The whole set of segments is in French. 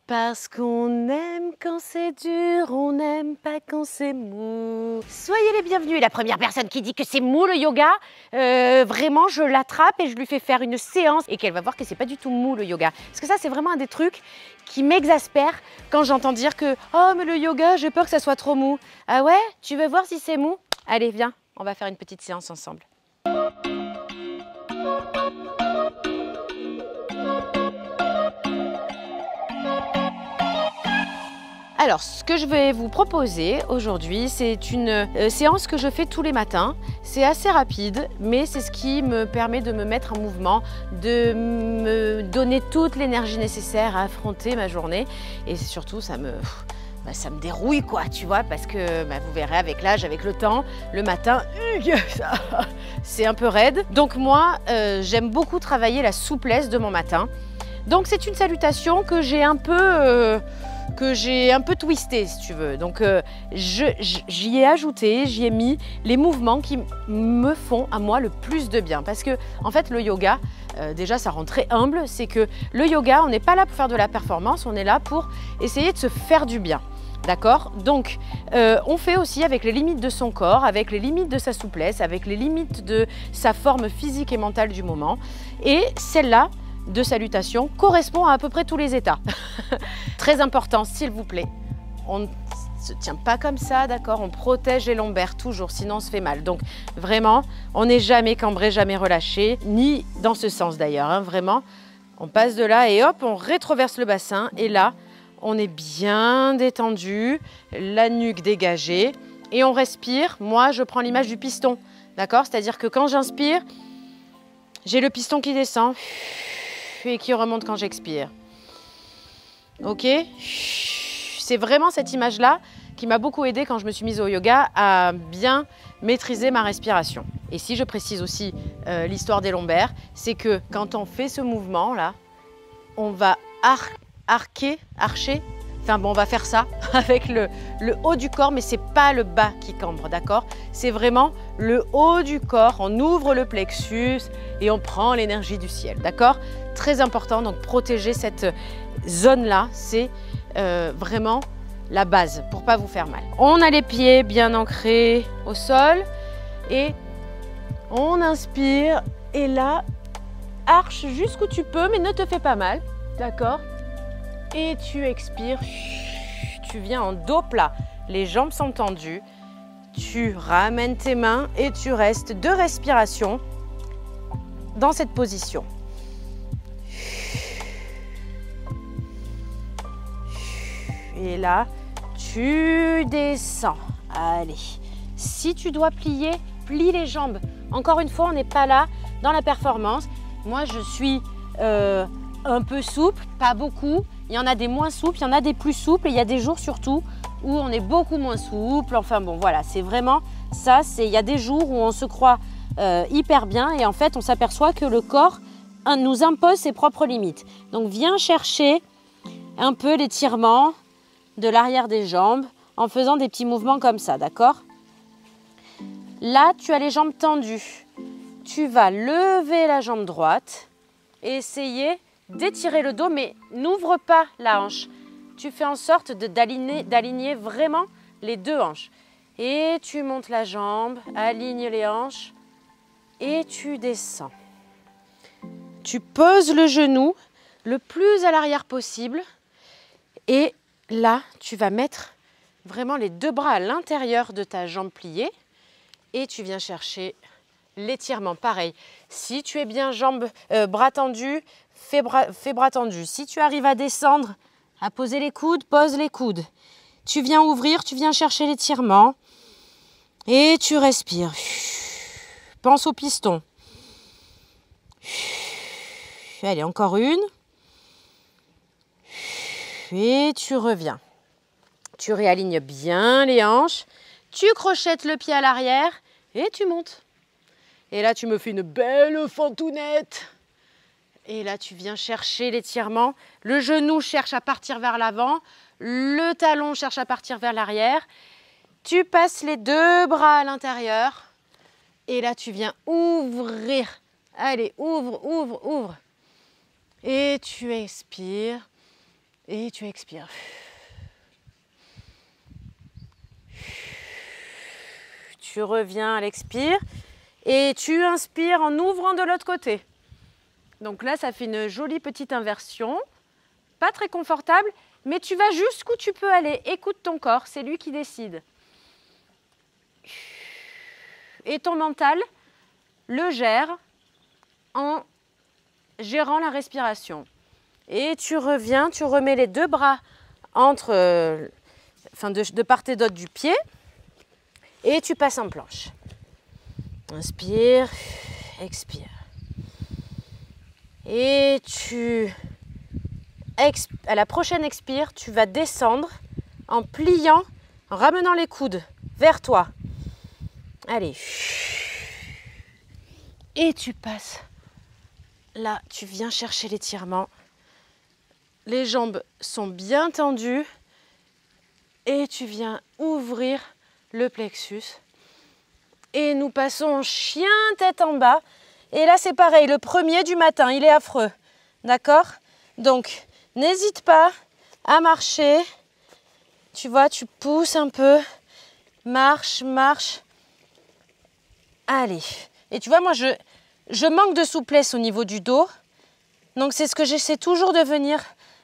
Parce qu'on aime quand c'est dur, on n'aime pas quand c'est mou. Soyez les bienvenus. La première personne qui dit que c'est mou le yoga, vraiment je l'attrape et je lui fais faire une séance et qu'elle va voir que c'est pas du tout mou le yoga. Parce que ça c'est vraiment un des trucs qui m'exaspère quand j'entends dire que « Oh mais le yoga, j'ai peur que ça soit trop mou ». Ah ouais? Tu veux voir si c'est mou? Allez viens, on va faire une petite séance ensemble. Alors, ce que je vais vous proposer aujourd'hui, c'est une séance que je fais tous les matins. C'est assez rapide, mais c'est ce qui me permet de me mettre en mouvement, de me donner toute l'énergie nécessaire à affronter ma journée. Et surtout, ça me dérouille, quoi, tu vois, parce que vous verrez avec l'âge, avec le temps, le matin, c'est un peu raide. Donc moi, j'aime beaucoup travailler la souplesse de mon matin. Donc c'est une salutation que j'ai un peu twisté, si tu veux. Donc j'y ai ajouté, j'y ai mis les mouvements qui me font à moi le plus de bien. Parce que en fait le yoga, déjà ça rend très humble, c'est que le yoga, on n'est pas là pour faire de la performance, on est là pour essayer de se faire du bien. D'accord? Donc, on fait aussi avec les limites de son corps, avec les limites de sa souplesse, avec les limites de sa forme physique et mentale du moment. Et celle-là, de salutation, correspond à peu près tous les états. Très important, s'il vous plaît, on ne se tient pas comme ça, d'accord? On protège les lombaires toujours, sinon on se fait mal. Donc vraiment, on n'est jamais cambré, jamais relâché, ni dans ce sens d'ailleurs, hein, vraiment. On passe de là et hop, on rétroverse le bassin et là, on est bien détendu, la nuque dégagée et on respire. Moi, je prends l'image du piston, d'accord? C'est-à-dire que quand j'inspire, j'ai le piston qui descend et qui remonte quand j'expire. Ok? C'est vraiment cette image-là qui m'a beaucoup aidée quand je me suis mise au yoga à bien maîtriser ma respiration. Et si je précise aussi l'histoire des lombaires, c'est que quand on fait ce mouvement-là, on va archer, enfin bon, on va faire ça avec le haut du corps, mais c'est pas le bas qui cambre, d'accord? C'est vraiment le haut du corps, on ouvre le plexus et on prend l'énergie du ciel, d'accord? Très important, donc protéger cette zone-là, c'est vraiment la base pour pas vous faire mal. On a les pieds bien ancrés au sol et on inspire et là, arche jusqu'où tu peux, mais ne te fais pas mal, d'accord? Et tu expires, tu viens en dos plat, les jambes sont tendues, tu ramènes tes mains et tu restes 2 respirations dans cette position. Et là, tu descends. Allez, si tu dois plier, plie les jambes. Encore une fois, on n'est pas là dans la performance. Moi, je suis un peu souple, pas beaucoup. Il y en a des moins souples, il y en a des plus souples. Et il y a des jours surtout où on est beaucoup moins souple. Enfin bon, voilà, c'est vraiment ça. Il y a des jours où on se croit hyper bien et en fait, on s'aperçoit que le corps nous impose ses propres limites. Donc, viens chercher un peu l'étirement de l'arrière des jambes en faisant des petits mouvements comme ça, d'accord? Là, tu as les jambes tendues. Tu vas lever la jambe droite et essayer d'étirer le dos, mais n'ouvre pas la hanche. Tu fais en sorte d'aligner vraiment les 2 hanches. Et tu montes la jambe, aligne les hanches et tu descends. Tu poses le genou le plus à l'arrière possible et là, tu vas mettre vraiment les 2 bras à l'intérieur de ta jambe pliée et tu viens chercher l'étirement. Pareil, si tu es bien bras tendus, fais bras tendus. Si tu arrives à descendre, à poser les coudes, pose les coudes. Tu viens ouvrir, tu viens chercher l'étirement et tu respires. Pense au piston. Allez, encore une. Et tu reviens. Tu réalignes bien les hanches. Tu crochettes le pied à l'arrière et tu montes. Et là, tu me fais une belle fantounette. Et là, tu viens chercher l'étirement. Le genou cherche à partir vers l'avant. Le talon cherche à partir vers l'arrière. Tu passes les 2 bras à l'intérieur. Et là, tu viens ouvrir. Allez, ouvre, ouvre, ouvre. Et tu expires. Et tu expires. Tu reviens à l'expire et tu inspires en ouvrant de l'autre côté. Donc là, ça fait une jolie petite inversion. Pas très confortable, mais tu vas jusqu'où tu peux aller. Écoute ton corps, c'est lui qui décide. Et ton mental le gère en gérant la respiration. Et tu reviens, tu remets les deux bras entre, de part et d'autre du pied et tu passes en planche. Inspire, expire. Et à la prochaine expire, tu vas descendre en pliant, en ramenant les coudes vers toi. Allez. Et tu passes. Là, tu viens chercher l'étirement. Les jambes sont bien tendues. Et tu viens ouvrir le plexus. Et nous passons en chien tête en bas. Et là, c'est pareil. Le premier du matin, il est affreux. D'accord? Donc, n'hésite pas à marcher. Tu vois, tu pousses un peu. Marche, marche. Allez. Et tu vois, moi, je manque de souplesse au niveau du dos. Donc, c'est ce que j'essaie toujours de venir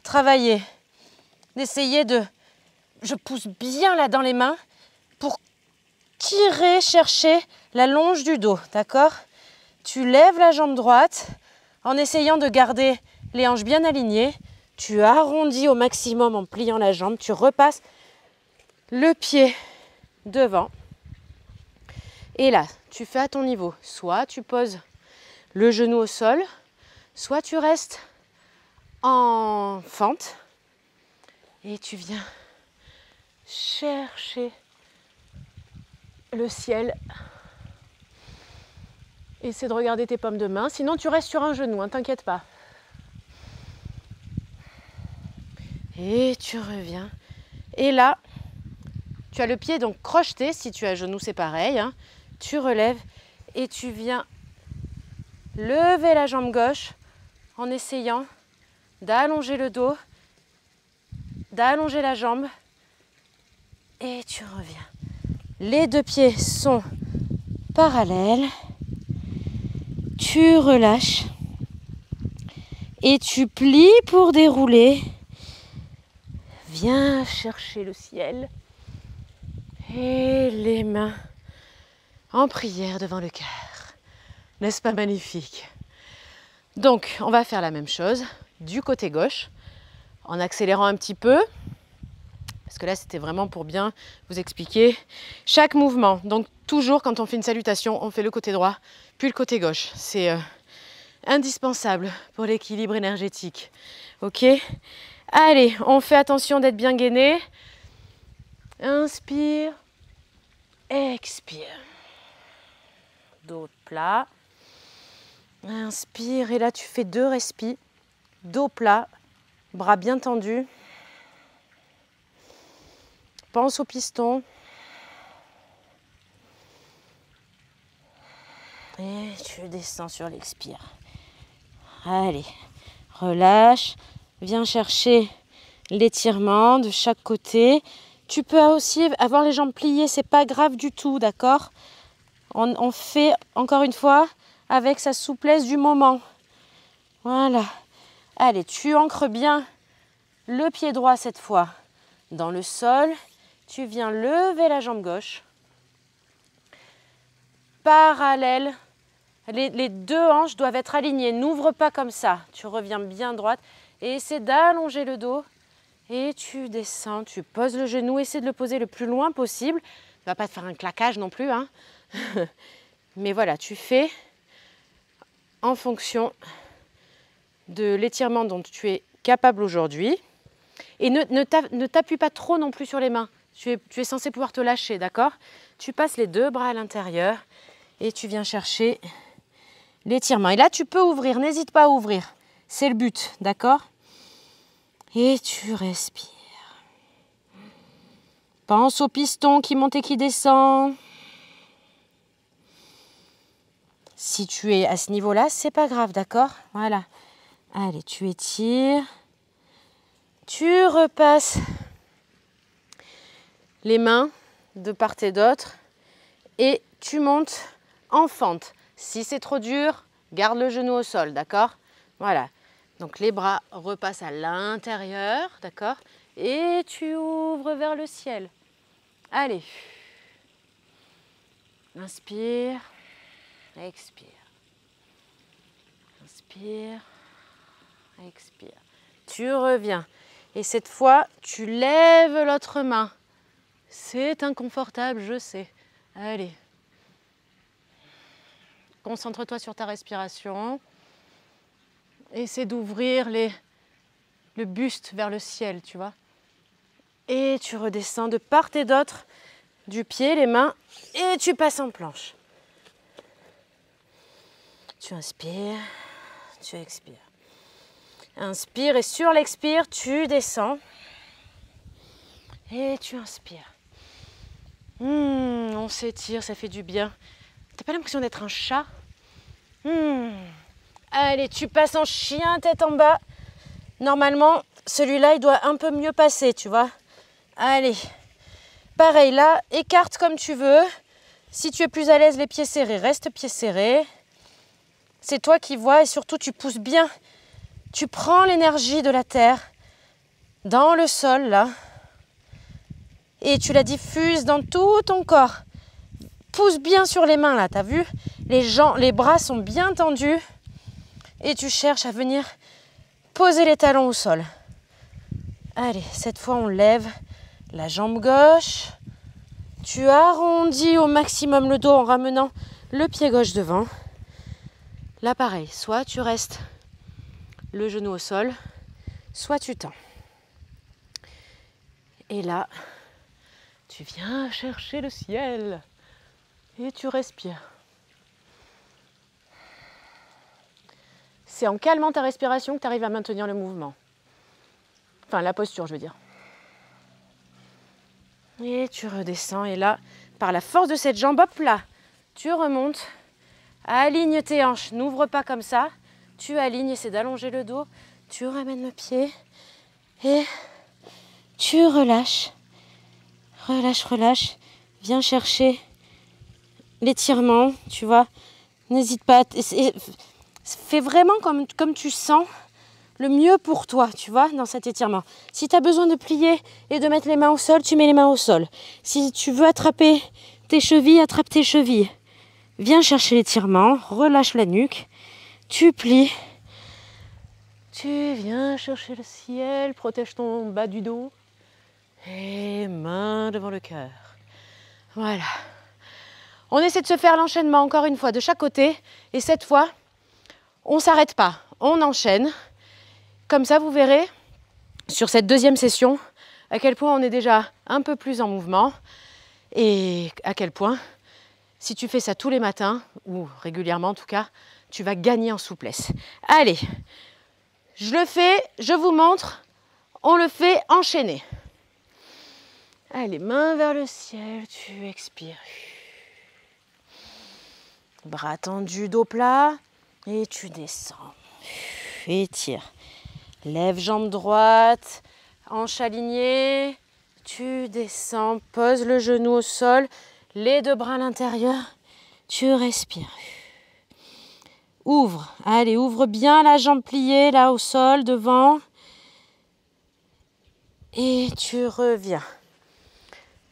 travailler. D'essayer de... Je pousse bien là dans les mains pour tirer, chercher la longe du dos. D'accord? Tu lèves la jambe droite en essayant de garder les hanches bien alignées. Tu arrondis au maximum en pliant la jambe. Tu repasses le pied devant. Et là, tu fais à ton niveau. Soit tu poses le genou au sol, soit tu restes en fente et tu viens chercher le ciel. Essaie de regarder tes paumes de main. Sinon, tu restes sur un genou, hein, t'inquiète pas. Et tu reviens. Et là, tu as le pied donc crocheté. Si tu as genou, c'est pareil. Hein. Tu relèves et tu viens lever la jambe gauche en essayant d'allonger le dos, d'allonger la jambe. Et tu reviens. Les deux pieds sont parallèles. Tu relâches. Et tu plies pour dérouler. Viens chercher le ciel. Et les mains en prière devant le cœur. N'est-ce pas magnifique? Donc, on va faire la même chose du côté gauche en accélérant un petit peu. Parce que là, c'était vraiment pour bien vous expliquer chaque mouvement. Donc, toujours quand on fait une salutation, on fait le côté droit, puis le côté gauche. C'est indispensable pour l'équilibre énergétique. Ok? Allez, on fait attention d'être bien gainé. Inspire, expire. Dos plat. Inspire et là, tu fais 2 respis. Dos plat, bras bien tendus. Pense au piston. Et tu descends sur l'expire. Allez, relâche. Viens chercher l'étirement de chaque côté. Tu peux aussi avoir les jambes pliées, c'est pas grave du tout, d'accord? On fait, encore une fois, avec sa souplesse du moment. Voilà. Allez, tu ancres bien le pied droit cette fois dans le sol. Tu viens lever la jambe gauche. Parallèle. Les 2 hanches doivent être alignées. N'ouvre pas comme ça. Tu reviens bien droite. Et essaie d'allonger le dos. Et tu descends. Tu poses le genou. Essaie de le poser le plus loin possible. Tu ne vas pas te faire un claquage non plus. Hein. Mais voilà, tu fais en fonction de l'étirement dont tu es capable aujourd'hui. Et ne t'appuie pas trop non plus sur les mains. Tu es censé pouvoir te lâcher, d'accord? Tu passes les 2 bras à l'intérieur et tu viens chercher l'étirement. Et là, tu peux ouvrir, n'hésite pas à ouvrir. C'est le but, d'accord? Et tu respires. Pense au piston qui monte et qui descend. Si tu es à ce niveau-là, c'est pas grave, d'accord? Voilà. Allez, tu étires. Tu repasses les mains de part et d'autre et tu montes en fente. Si c'est trop dur, garde le genou au sol, d'accord? Voilà. Donc les bras repassent à l'intérieur, d'accord? Et tu ouvres vers le ciel. Allez. Inspire, expire. Inspire, expire. Tu reviens. Et cette fois, tu lèves l'autre main. C'est inconfortable, je sais. Allez. Concentre-toi sur ta respiration. Essaie d'ouvrir le buste vers le ciel, tu vois. Et tu redescends de part et d'autre du pied, les mains, et tu passes en planche. Tu inspires, tu expires. Inspire et sur l'expire, tu descends. Et tu inspires. On s'étire, ça fait du bien. T'as pas l'impression d'être un chat? Allez, tu passes en chien, tête en bas. Normalement, celui-là, il doit un peu mieux passer, tu vois. Allez. Pareil, là, écarte comme tu veux. Si tu es plus à l'aise, les pieds serrés, reste pieds serrés. C'est toi qui vois et surtout, tu pousses bien. Tu prends l'énergie de la terre dans le sol, là. Et tu la diffuses dans tout ton corps. Pousse bien sur les mains, là, t'as vu? Les bras sont bien tendus. Et tu cherches à venir poser les talons au sol. Allez, cette fois, on lève la jambe gauche. Tu arrondis au maximum le dos en ramenant le pied gauche devant. Là, pareil, soit tu restes le genou au sol, soit tu tends. Et là, tu viens chercher le ciel et tu respires. C'est en calmant ta respiration que tu arrives à maintenir le mouvement. Enfin, la posture, je veux dire. Et tu redescends. Et là, par la force de cette jambe, hop là, tu remontes. Aligne tes hanches. N'ouvre pas comme ça. Tu alignes, essaie d'allonger le dos. Tu ramènes le pied. Et tu relâches. Relâche, relâche. Viens chercher l'étirement, tu vois. N'hésite pas. Fais vraiment comme tu sens le mieux pour toi, tu vois, dans cet étirement. Si tu as besoin de plier et de mettre les mains au sol, tu mets les mains au sol. Si tu veux attraper tes chevilles, attrape tes chevilles. Viens chercher l'étirement, relâche la nuque, tu plies. Tu viens chercher le ciel, protège ton bas du dos. Et main devant le cœur. Voilà. On essaie de se faire l'enchaînement encore une fois de chaque côté. Et cette fois, on ne s'arrête pas, on enchaîne. Comme ça, vous verrez sur cette deuxième session à quel point on est déjà un peu plus en mouvement et à quel point, si tu fais ça tous les matins, ou régulièrement en tout cas, tu vas gagner en souplesse. Allez, je le fais, je vous montre, on le fait enchaîner. Allez, main vers le ciel, tu expires. Bras tendus, dos plat, et tu descends. Étire. Lève jambe droite, hanche alignée, tu descends, pose le genou au sol, les deux bras à l'intérieur, tu respires. Ouvre, allez, ouvre bien la jambe pliée là au sol, devant. Et tu reviens.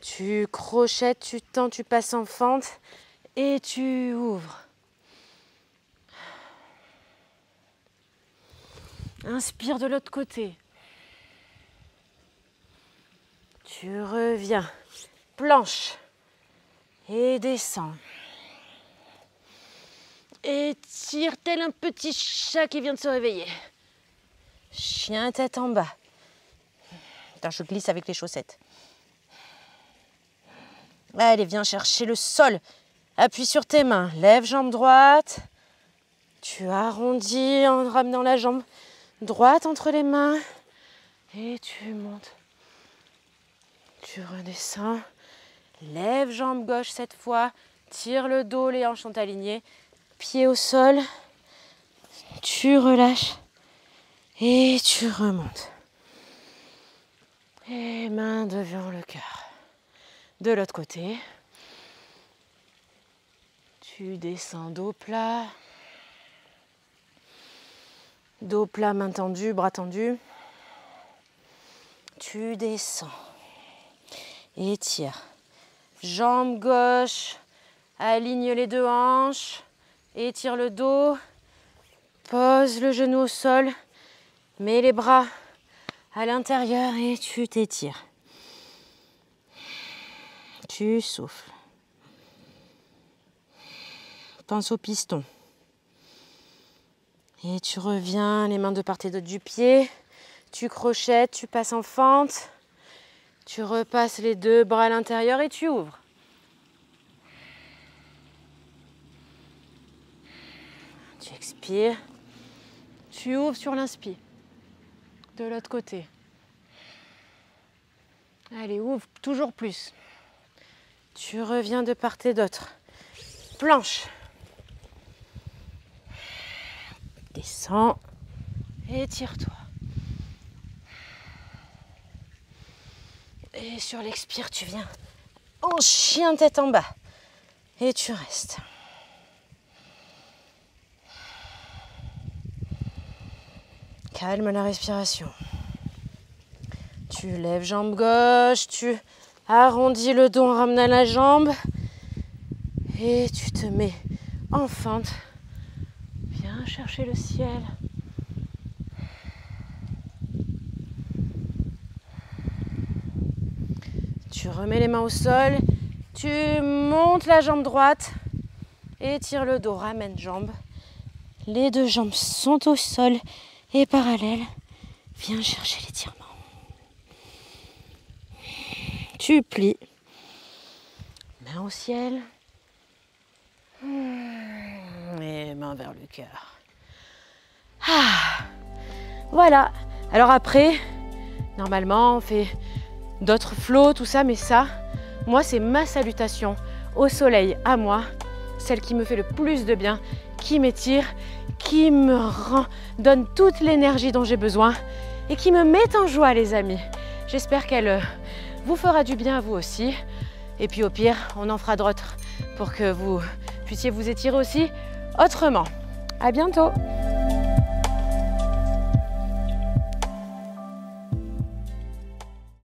Tu crochettes, tu tends, tu passes en fente et tu ouvres. Inspire de l'autre côté. Tu reviens. Planche. Et descends. Et tire tel un petit chat qui vient de se réveiller. Chien tête en bas. Attends, je glisse avec les chaussettes. Allez, viens chercher le sol. Appuie sur tes mains. Lève jambe droite. Tu arrondis en ramenant la jambe droite entre les mains. Et tu montes. Tu redescends. Lève jambe gauche cette fois. Tire le dos, les hanches sont alignées. Pied au sol. Tu relâches. Et tu remontes. Les mains devant le cœur. De l'autre côté. Tu descends dos plat. Dos plat, main tendue, bras tendus. Tu descends. Étire. Jambe gauche. Aligne les deux hanches. Étire le dos. Pose le genou au sol. Mets les bras à l'intérieur et tu t'étires. Tu souffles. Pense au piston. Et tu reviens, les mains de part et d'autre du pied. Tu crochettes, tu passes en fente. Tu repasses les deux bras à l'intérieur et tu ouvres. Tu expires. Tu ouvres sur l'inspire. De l'autre côté. Allez, ouvre toujours plus. Tu reviens de part et d'autre. Planche. Descends. Étire-toi. Et sur l'expire, tu viens en chien tête en bas. Et tu restes. Calme la respiration. Tu lèves jambe gauche, tu arrondis le dos en ramenant la jambe. Et tu te mets en fente. Viens chercher le ciel. Tu remets les mains au sol. Tu montes la jambe droite. Étire le dos, ramène jambe. Les deux jambes sont au sol et parallèles. Viens chercher l'étirement. Tu plies. Main au ciel. Et main vers le cœur. Voilà. Alors après, normalement, on fait d'autres flots, tout ça, mais ça, moi, c'est ma salutation au soleil, à moi, celle qui me fait le plus de bien, qui m'étire, qui me donne toute l'énergie dont j'ai besoin et qui me met en joie, les amis. J'espère qu'elle vous fera du bien à vous aussi. Et puis au pire, on en fera d'autres pour que vous puissiez vous étirer aussi autrement. À bientôt!